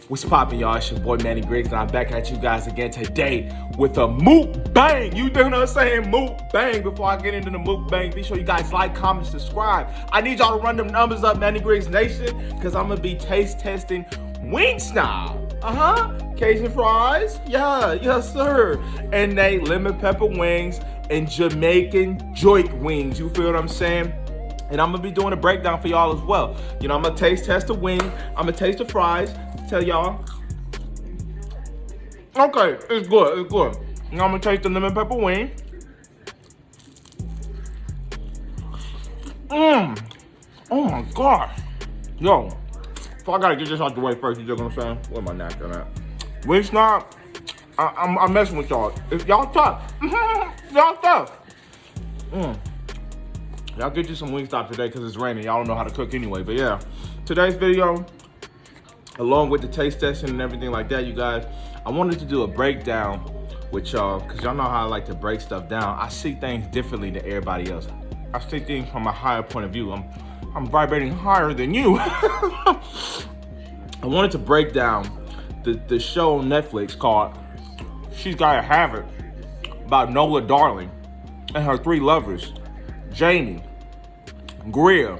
What's poppin', y'all? It's your boy Manny Griggs, and I'm back at you guys again today with a Mukbang. You know what I'm saying? Mukbang. Before I get into the Mukbang, be sure you guys like, comment, subscribe. I need y'all to run them numbers up, Manny Griggs Nation, because I'm going to be taste testing Wing Snob. Cajun fries. Yeah, yes, sir. And they lemon pepper wings and Jamaican joint wings. You feel what I'm saying? And I'm going to be doing a breakdown for y'all as well. You know, I'm going to taste test the wing. I'm going to taste the fries. Tell y'all. Okay, it's good, it's good. Now I'm going to taste the lemon pepper wing. Oh my gosh. Yo, so I got to get this out the way first. You know what I'm saying? Where my napkin at? Wing Snob, I'm messing with y'all. If y'all tough. Y'all tough. Y'all get you some Wingstop today because it's raining. Y'all don't know how to cook anyway. But yeah, today's video, along with the taste testing and everything like that, you guys, I wanted to do a breakdown with y'all because y'all know how I like to break stuff down. I see things differently than everybody else. I see things from a higher point of view. I'm vibrating higher than you. I wanted to break down the show on Netflix called She's Gotta Have It about Nola Darling and her three lovers, Jamie, Greer,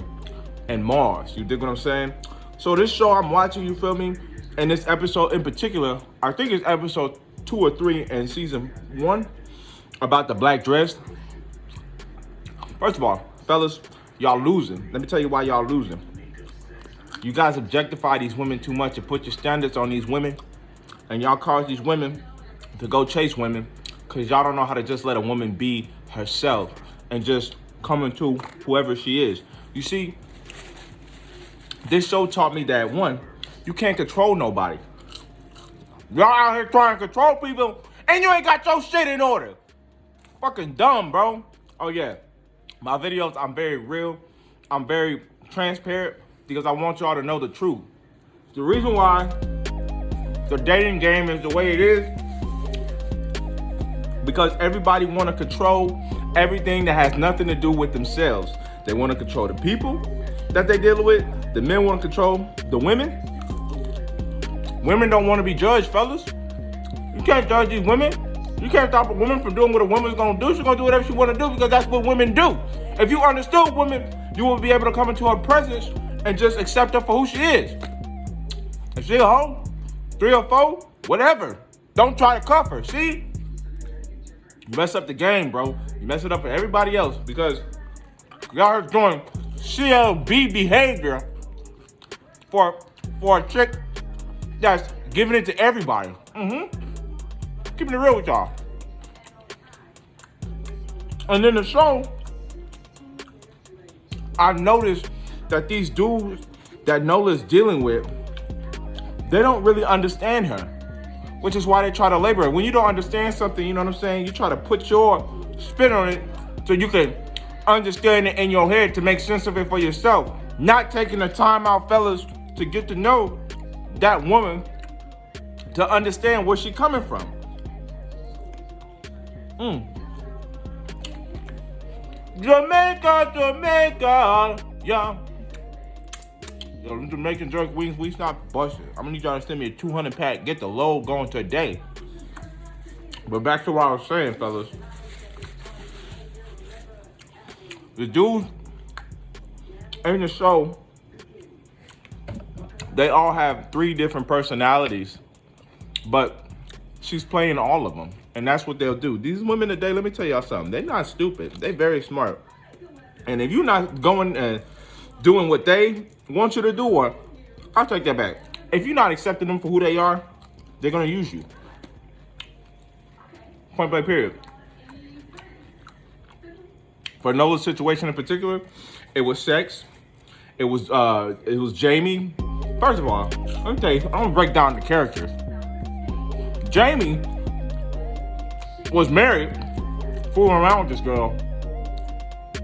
and Mars. You dig what I'm saying? So this show I'm watching, you feel me? And this episode in particular, I think it's episode 2 or 3 in season 1 about the black dress. First of all, fellas, y'all losing. Let me tell you why y'all losing. You guys objectify these women too much and put your standards on these women, and y'all cause these women to go chase women because y'all don't know how to just let a woman be herself and just come into whoever she is. You see, this show taught me that, one, you can't control nobody. Y'all out here trying to control people and you ain't got your shit in order. Fucking dumb, bro. Oh yeah, my videos, I'm very real. I'm very transparent because I want y'all to know the truth. The reason why the dating game is the way it is because everybody want to control everything that has nothing to do with themselves. They want to control the people that they deal with. The men want to control the women. Women don't want to be judged, fellas. You can't judge these women. You can't stop a woman from doing what a woman's going to do. She's going to do whatever she want to do because that's what women do. If you understood women, you will be able to come into her presence and just accept her for who she is. If she a hoe, 3 or 4, whatever. Don't try to cuff her, see? You mess up the game, bro. You mess it up for everybody else because y'all are doing CLB behavior for a chick that's giving it to everybody. Keeping it real with y'all. And then the show, I noticed that these dudes that Nola's dealing with, they don't really understand her, which is why they try to labor her. When you don't understand something, you know what I'm saying, you try to put your spin on it so you can understand it in your head to make sense of it for yourself. Not taking the time out, fellas, to get to know that woman, to understand where she's coming from. Jamaica, yeah. Yo, them Jamaican jerk wings, we stop busting. I'm gonna need y'all to send me a 200 pack. Get the load going today. But back to what I was saying, fellas. The dudes in the show, they all have 3 different personalities, but she's playing all of them, and that's what they'll do. These women today, let me tell y'all something. They're not stupid. They're very smart. And if you're not going and doing what they want you to do, or I'll take that back. If you're not accepting them for who they are, they're gonna use you. Point blank period. For Nola's situation in particular, it was sex. It was Jamie. First of all, let me tell you, I'm gonna break down the characters. Jamie was married, fooling around with this girl.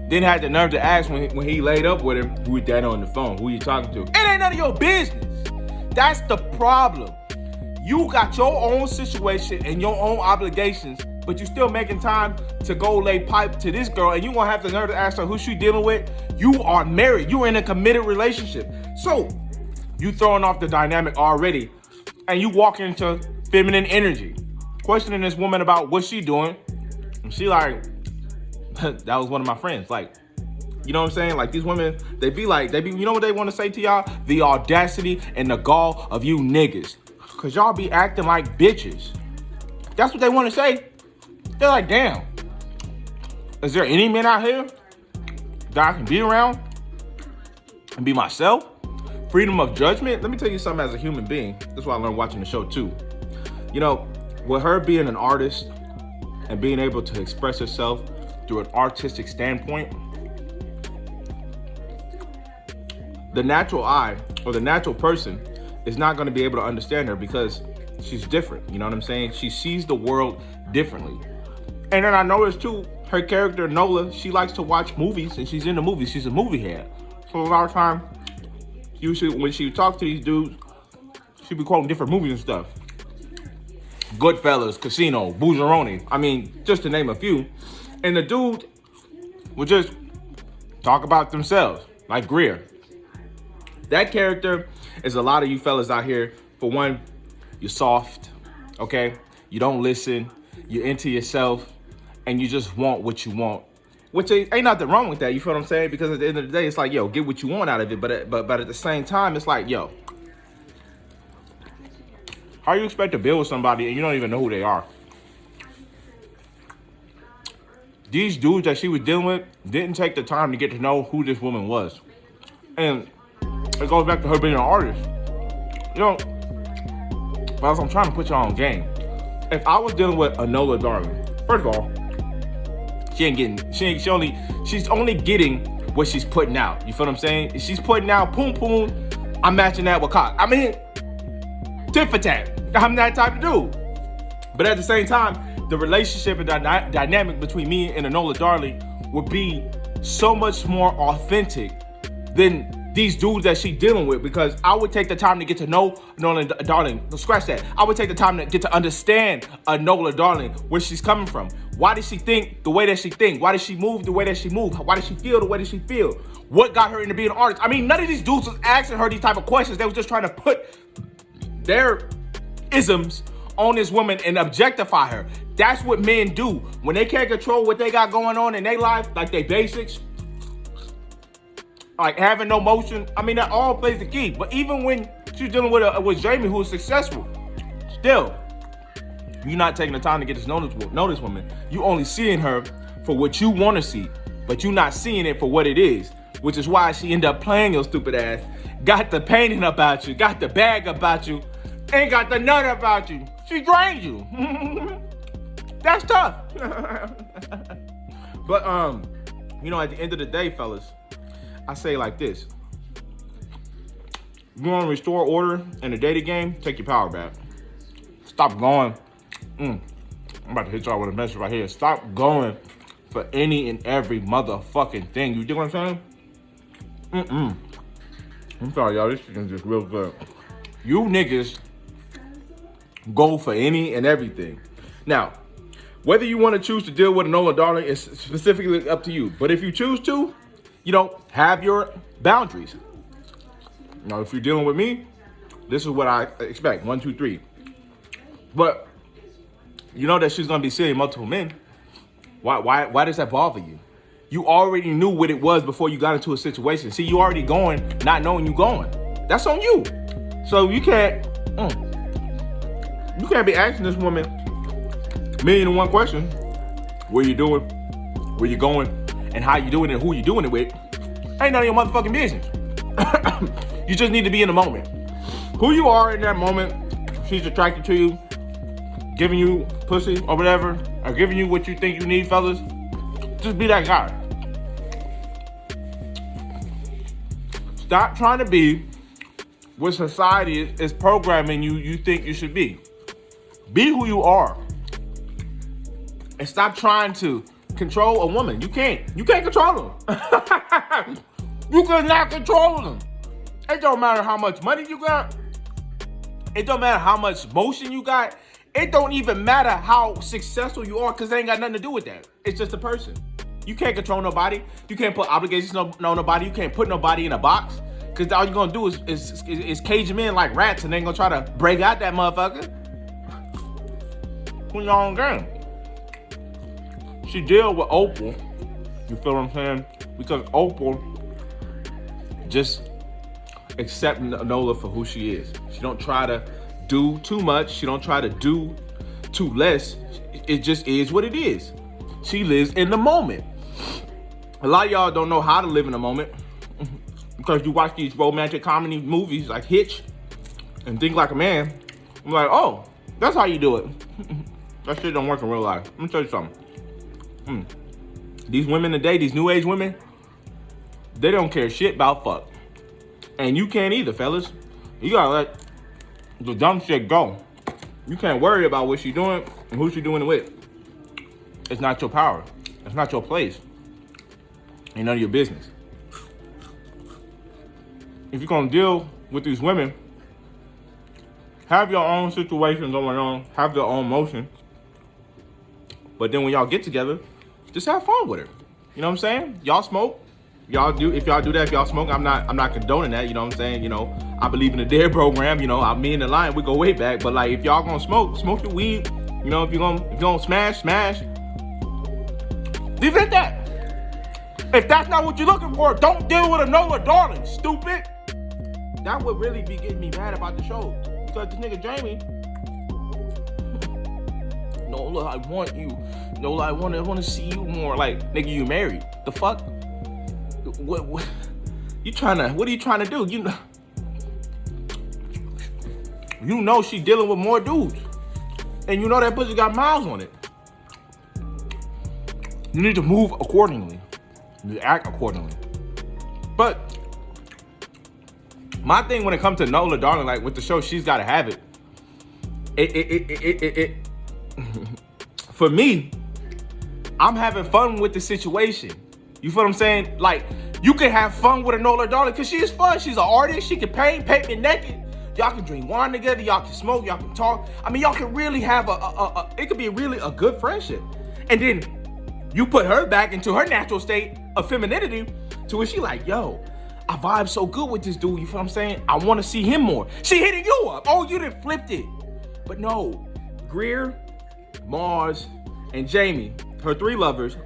Then had the nerve to ask when he laid up with him, who is that on the phone? Who you talking to? It ain't none of your business. That's the problem. You got your own situation and your own obligations, but you still making time to go lay pipe to this girl, and you gonna have the nerve to ask her who she dealing with. You are married. You're in a committed relationship. So you throwing off the dynamic already and you walk into feminine energy, questioning this woman about what she doing, and she like, that was one of my friends. Like, you know what I'm saying? Like, these women, they be, you know what they want to say to y'all? The audacity and the gall of you niggas. Because y'all be acting like bitches. That's what they want to say. They're like, damn. Is there any men out here that I can be around and be myself? Freedom of judgment? Let me tell you something as a human being. That's what I learned watching the show too. You know, with her being an artist and being able to express herself through an artistic standpoint, the natural eye or the natural person is not going to be able to understand her because she's different. You know what I'm saying? She sees the world differently. And then I noticed too, her character, Nola, she likes to watch movies and she's into movies. She's a movie head. So a lot of time, usually when she talks to these dudes, she be quoting different movies and stuff. Goodfellas, Casino, Buzzaroni. I mean, just to name a few. And the dude would just talk about themselves, like Greer. That character is a lot of you fellas out here. For one, you're soft, okay? You don't listen, you're into yourself, and you just want what you want. Which ain't nothing wrong with that, you feel what I'm saying? Because at the end of the day, it's like, yo, get what you want out of it. But at the same time, it's like, yo, how you expect to build with somebody and you don't even know who they are? These dudes that she was dealing with didn't take the time to get to know who this woman was. And it goes back to her being an artist. You know, as I'm trying to put y'all on game. If I was dealing with Nola Darling, first of all, she's only getting what she's putting out. You feel what I'm saying? If she's putting out poom poom, I'm matching that with cock. I mean, tit for tat. I'm that type of dude. But at the same time, the relationship and dynamic between me and Nola Darling would be so much more authentic than these dudes that she's dealing with, because I would take the time to get to know Nola Darling. Scratch that. I would take the time to get to understand Nola Darling, where she's coming from. Why does she think the way that she think? Why does she move the way that she move? Why does she feel the way that she feel? What got her into being an artist? I mean, none of these dudes was asking her these type of questions. They was just trying to put their isms on this woman and objectify her. That's what men do. When they can't control what they got going on in their life, like they basics, like having no motion, I mean, that all plays the key. But even when she's dealing with Jamie, who is successful, still, you're not taking the time to get to know this woman. You only seeing her for what you want to see, but you're not seeing it for what it is, which is why she ended up playing your stupid ass, got the painting about you, got the bag about you, ain't got the nut about you. She drained you. That's tough. But, you know, at the end of the day, fellas, I say it like this. You want to restore order in the dating game? Take your power back. Stop going. I'm about to hit y'all with a message right here. Stop going for any and every motherfucking thing. You dig what I'm saying? I'm sorry, y'all. This chicken's just real good. You niggas go for any and everything. Now, whether you want to choose to deal with Nola Darling is specifically up to you. But if you choose to, you know, have your boundaries. Now, if you're dealing with me, this is what I expect. 1, 2, 3. But you know that she's gonna be seeing multiple men. Why does that bother you? You already knew what it was before you got into a situation. See, you already going, not knowing you going. That's on you. So you can't be asking this woman $1,000,001 questions. What you doing? Where you going? And how you doing it and who you doing it with. Ain't none of your motherfucking business. You just need to be in the moment. Who you are in that moment, she's attracted to you, giving you pussy or whatever, or giving you what you think you need, fellas, just be that guy. Stop trying to be what society is programming you think you should be. Be who you are. And stop trying to control a woman. You can't control them. You cannot control them. It don't matter how much money you got. It don't matter how much motion you got. It don't even matter how successful you are, because it ain't got nothing to do with that. It's just a person. You can't control nobody. You can't put obligations on nobody. You can't put nobody in a box, because Because all you're gonna do is cage them in like rats, and then gonna try to break out that motherfucker. When y'all on game. She deal with Opal. You feel what I'm saying? Because Opal just accept Nola for who she is. She don't try to do too much. She don't try to do too less. It just is what it is. She lives in the moment. A lot of y'all don't know how to live in the moment because you watch these romantic comedy movies like Hitch and Think Like a Man. I'm like, oh, that's how you do it. That shit don't work in real life. Let me tell you something. These women today, these new age women, they don't care shit about fuck. And you can't either, fellas. You gotta let the dumb shit go. You can't worry about what she's doing and who she's doing it with. It's not your power. It's not your place. Ain't none of your business. If you're gonna deal with these women, have your own situation going on, have your own motion. But then when y'all get together, just have fun with her. You know what I'm saying? Y'all smoke. Y'all do, if y'all do that, if y'all smoke, I'm not condoning that, you know what I'm saying? You know, I believe in the DARE program, you know, me and the Lion, we go way back. But like, if y'all gonna smoke your weed, you know, if you're gonna smash. Leave it at that. If that's not what you're looking for, don't deal with a Nola darling, stupid. That would really be getting me mad about the show. Because this nigga Jamie, Nola, I want you. Nola, I want to see you more. Like, nigga, you married. The fuck? What are you trying to do? You know she dealing with more dudes. And you know that pussy got miles on it. You need to move accordingly. You need to act accordingly. But my thing when it comes to Nola darling, like with the show, she's gotta have it. It for me, I'm having fun with the situation. You feel what I'm saying? Like, you can have fun with a Nola darling because she is fun. She's an artist. She can paint me naked. Y'all can drink wine together. Y'all can smoke. Y'all can talk. I mean, y'all can really have it could be really a good friendship. And then you put her back into her natural state of femininity to where she like, yo, I vibe so good with this dude. You feel what I'm saying? I want to see him more. She hitting you up. Oh, you done flipped it. But no, Greer, Mars, and Jamie, her three lovers,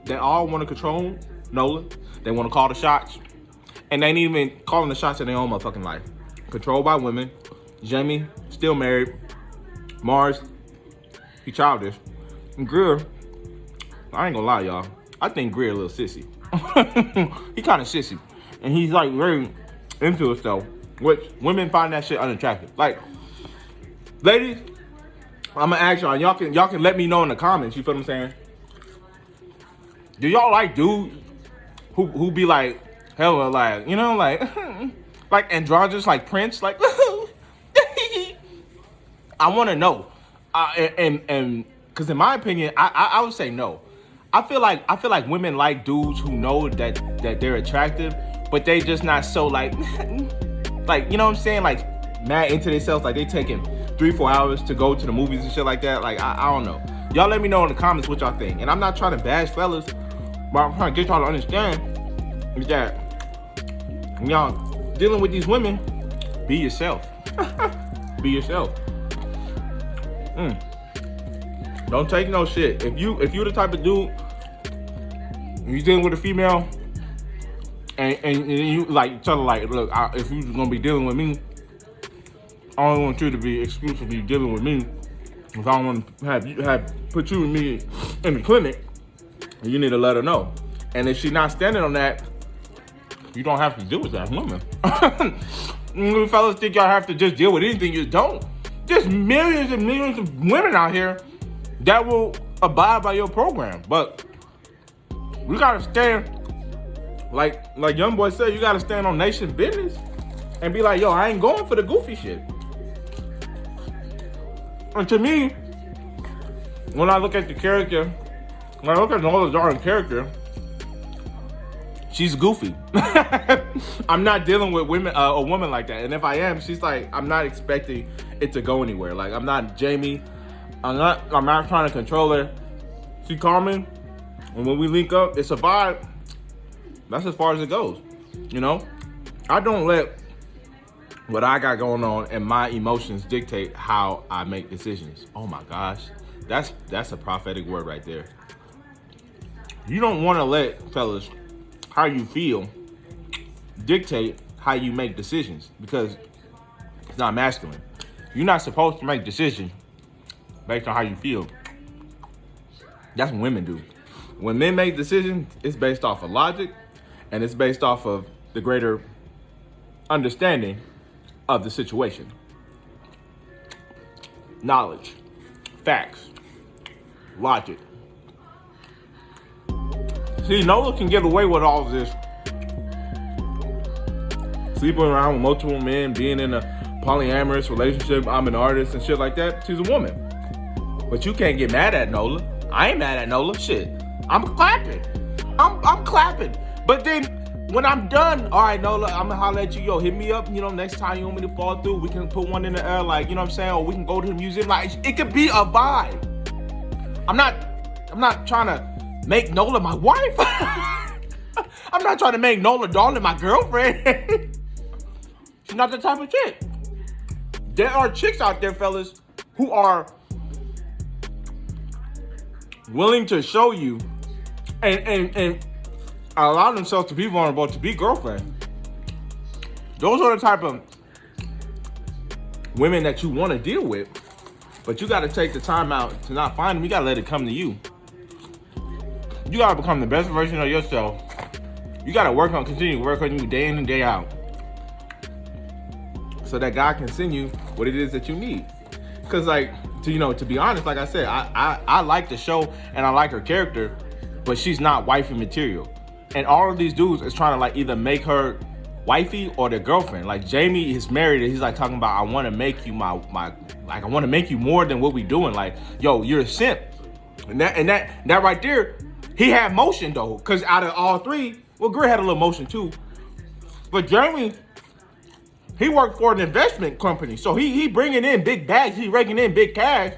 they all want to control Nola. They want to call the shots. And they ain't even calling the shots in their own motherfucking life. Controlled by women. Jamie, still married. Mars, he childish. And Greer, I ain't gonna lie, y'all. I think Greer a little sissy. He kind of sissy. And he's like very into himself, which women find that shit unattractive. Like, ladies, I'm gonna ask y'all can let me know in the comments, you feel what I'm saying? Do y'all like dudes who be like, hella like, you know, like, like androgynous, like Prince, like, I wanna know. And because in my opinion, I would say no. I feel like women like dudes who know that they're attractive, but they just not so like, like, you know what I'm saying? Like, mad into themselves, like they taking 3-4 hours to go to the movies and shit like that. Like, I don't know. Y'all let me know in the comments what y'all think. And I'm not trying to bash fellas, but I'm trying to get y'all to understand is that when y'all dealing with these women, be yourself. Be yourself. Don't take no shit. If you the type of dude, you dealing with a female, and you like tell her like, look, if you gonna be dealing with me, I don't want you to be exclusively dealing with me. If I don't want to have put you and me in the clinic, you need to let her know. And if she's not standing on that, you don't have to deal with that woman. You fellas think y'all have to just deal with anything, you don't. There's millions and millions of women out here that will abide by your program. But we gotta stand, like young boy said, you gotta stand on nation business and be like, yo, I ain't going for the goofy shit. And to me, when I look at the character, when I look at Nola Darling character, she's goofy. I'm not dealing with a woman like that. And if I am, she's like, I'm not expecting it to go anywhere. Like, I'm not Jamie. I'm not trying to control her. She calming, and when we link up, it's a vibe. That's as far as it goes, you know? I don't let what I got going on and my emotions dictate how I make decisions. Oh my gosh, that's a prophetic word right there. You don't want to let, fellas, how you feel dictate how you make decisions, because it's not masculine. You're not supposed to make decisions based on how you feel. That's what women do. When men make decisions, it's based off of logic, and it's based off of the greater understanding of the situation. Knowledge, facts, logic. See, Nola can get away with all of this. Sleeping around with multiple men, being in a polyamorous relationship, I'm an artist and shit like that. She's a woman. But you can't get mad at Nola. I ain't mad at Nola. Shit. I'm clapping. I'm clapping. But then when I'm done, all right, Nola, I'm gonna holler at you. Yo, hit me up. You know, next time you want me to fall through, we can put one in the air, like, you know what I'm saying? Or we can go to the museum. Like, it could be a vibe. I'm not trying to make Nola my wife. I'm not trying to make Nola darling my girlfriend. She's not the type of chick. There are chicks out there, fellas, who are willing to show you and allow themselves to be vulnerable, to be girlfriend. Those are the type of women that you want to deal with, but you got to take the time out to not find them. You got to let it come to you. You got to become the best version of yourself. You got to continue to work on you day in and day out, so that God can send you what it is that you need. Because, like, to be honest, like I said, I like the show and I like her character, but she's not wifey material. And all of these dudes is trying to, like, either make her wifey or their girlfriend. Like, Jamie is married and he's like talking about, I want to make you my like, I want to make you more than what we doing. Like, yo, you're a simp. And that right there, he had motion though, because out of all three, well, Greer had a little motion too, but Jamie, he worked for an investment company, so he bringing in big bags, he raking in big cash,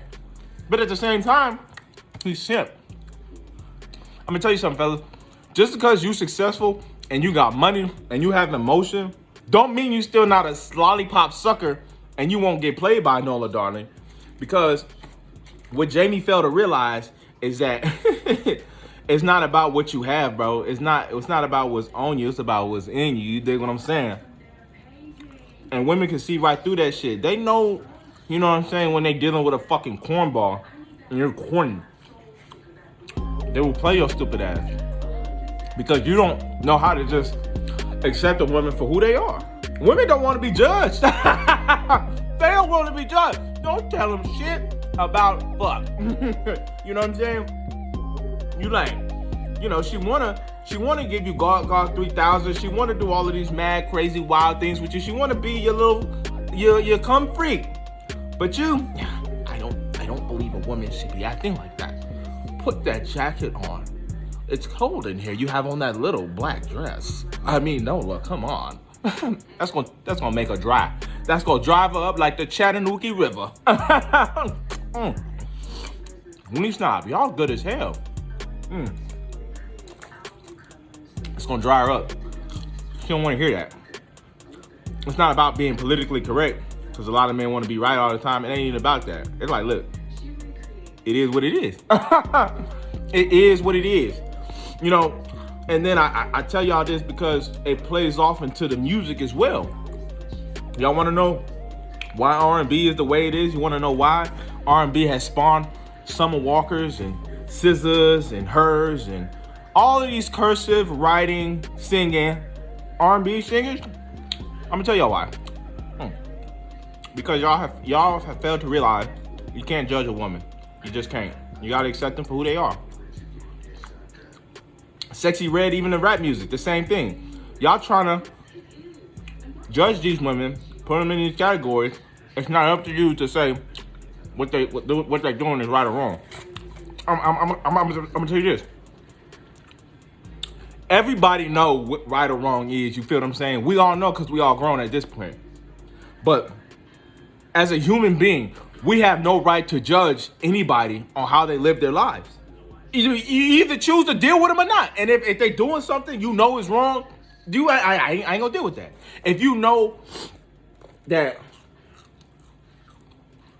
but at the same time, he's simp. I'm gonna tell you something, fellas. Just because you successful and you got money and you have emotion, don't mean you still not a lollipop sucker and you won't get played by Nola Darling. Because what Jamie failed to realize is that it's not about what you have, bro. It's not about what's on you. It's about what's in you. You dig what I'm saying? And women can see right through that shit. They know, you know what I'm saying, when they dealing with a fucking cornball and you're corny. They will play your stupid ass. Because you don't know how to just accept a woman for who they are. Women don't want to be judged. They don't want to be judged. Don't tell them shit about fuck. You know what I'm saying? You lame. You know, she wanna give you God 3000. She wanna do all of these mad, crazy, wild things with you. She wanna be your come freak. But you, I don't believe a woman should be acting like that. Put that jacket on. It's cold in here. You have on that little black dress. I mean, Nola, come on. That's gonna make her dry. That's gonna drive her up like the Chattanooga River. Snob, y'all good as hell. It's gonna dry her up. She don't want to hear that. It's not about being politically correct, because a lot of men want to be right all the time. It ain't even about that. It's like, look, it is what it is. It is what it is. You know, and then I tell y'all this because it plays off into the music as well. Y'all want to know why R&B is the way it is? You want to know why R&B has spawned Summer Walkers and SZAs and Hers and all of these cursive writing, singing R&B singers? I'm gonna tell y'all why. Because y'all have failed to realize you can't judge a woman. You just can't. You gotta accept them for who they are. Sexy Red, even in rap music, the same thing. Y'all trying to judge these women, put them in these categories. It's not up to you to say what they're doing is right or wrong. I'm gonna tell you this. Everybody know what right or wrong is. You feel what I'm saying? We all know because we all grown at this point. But as a human being, we have no right to judge anybody on how they live their lives. You either choose to deal with them or not. And if they're doing something you know is wrong, I ain't gonna deal with that. If you know that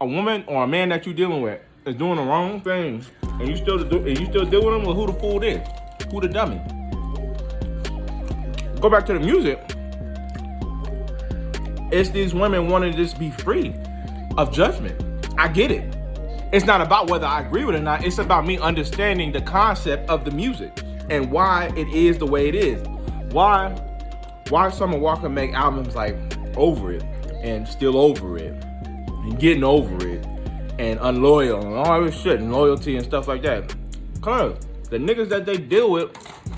a woman or a man that you're dealing with is doing the wrong things, and you still deal with them, well, who the fool is? Who the dummy? Go back to the music. It's these women wanting to just be free of judgment. I get it. It's not about whether I agree with it or not. It's about me understanding the concept of the music and why it is the way it is. Why Summer Walker make albums like Over It and Still Over It and Getting Over It and Unloyal and all this shit and Loyalty and stuff like that. Cause the niggas that they deal with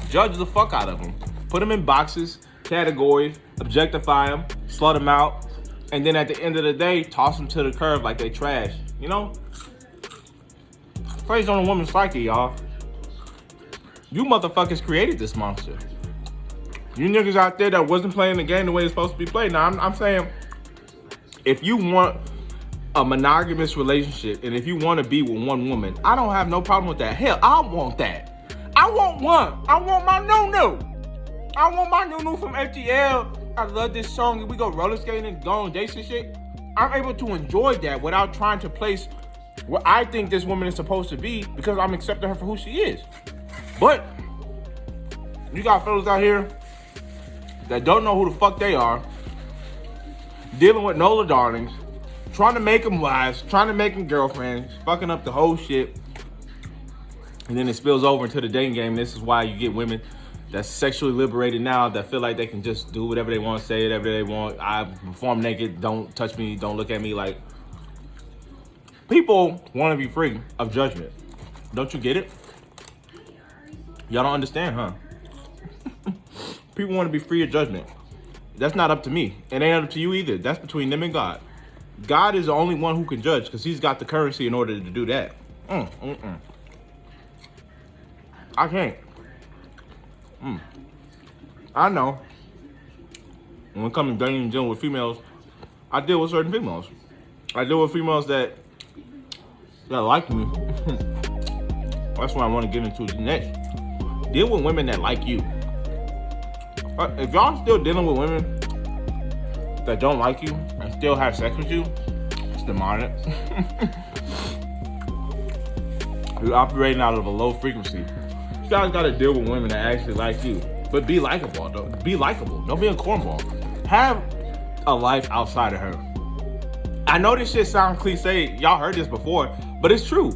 judge the fuck out of them. Put them in boxes, categories, objectify them, slut them out, and then at the end of the day, toss them to the curb like they trash. You know? Plays on a woman's psyche, y'all. You motherfuckers created this monster. You niggas out there that wasn't playing the game the way it's supposed to be played. Now, I'm saying, if you want a monogamous relationship and if you want to be with one woman, I don't have no problem with that. Hell, I want that. I want one. I want my no-no. I want my no-no from FTL. I love this song and we go roller skating and go on dates and shit. I'm able to enjoy that without trying to place what I think this woman is supposed to be because I'm accepting her for who she is. But you got fellas out here that don't know who the fuck they are, dealing with Nola darlings, trying to make them wives, trying to make them girlfriends, fucking up the whole shit. And then it spills over into the dating game. This is why you get women that's sexually liberated now that feel like they can just do whatever they want, say whatever they want. I perform naked, don't touch me, don't look at me. Like, people want to be free of judgment. Don't you get it? Y'all don't understand, huh? People want to be free of judgment. That's not up to me. It ain't up to you either. That's between them and God. God is the only one who can judge because he's got the currency in order to do that. I can't. I know. When it comes to dating and dealing with females, I deal with certain females. I deal with females that like me. That's what I want to get into next. Deal with women that like you. If y'all still dealing with women that don't like you and still have sex with you, it's demonic. You're operating out of a low frequency. You guys gotta deal with women that actually like you. But be likable, though. Be likable. Don't be a cornball. Have a life outside of her. I know this shit sounds cliche. Y'all heard this before, but it's true.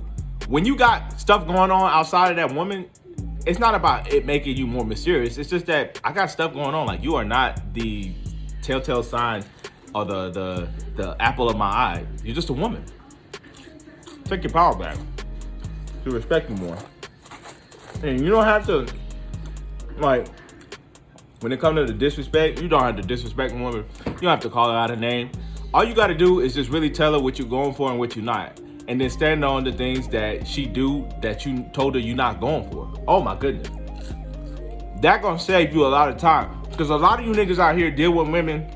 When you got stuff going on outside of that woman, it's not about it making you more mysterious. It's just that I got stuff going on. Like, you are not the telltale sign or the apple of my eye. You're just a woman. Take your power back. To respect you more. And you don't have to, like, when it comes to the disrespect, you don't have to disrespect a woman. You don't have to call her out a name. All you got to do is just really tell her what you're going for and what you're not. And then stand on the things that she do that you told her you're not going for. Oh my goodness. That gonna save you a lot of time. Because a lot of you niggas out here deal with women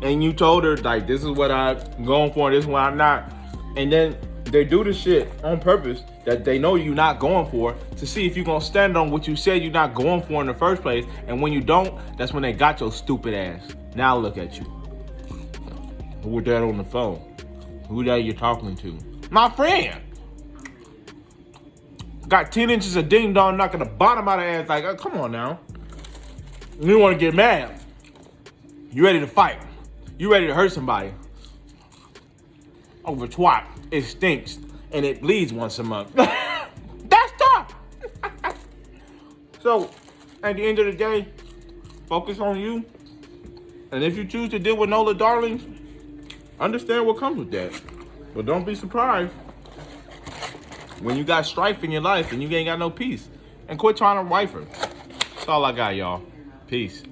and you told her, like, this is what I'm going for, this is what I'm not. And then they do the shit on purpose that they know you're not going for to see if you're gonna stand on what you said you're not going for in the first place. And when you don't, that's when they got your stupid ass. Now look at you. Who was that on the phone? Who that you're talking to? My friend. Got 10 inches of ding dong knocking the bottom out of ass. Like, oh, come on now. You want to get mad. You ready to fight. You ready to hurt somebody. Over twat. It stinks. And it bleeds once a month. That's tough. So, at the end of the day, focus on you. And if you choose to deal with Nola darlings, understand what comes with that. But don't be surprised when you got strife in your life and you ain't got no peace. And quit trying to wife her. That's all I got, y'all. Peace.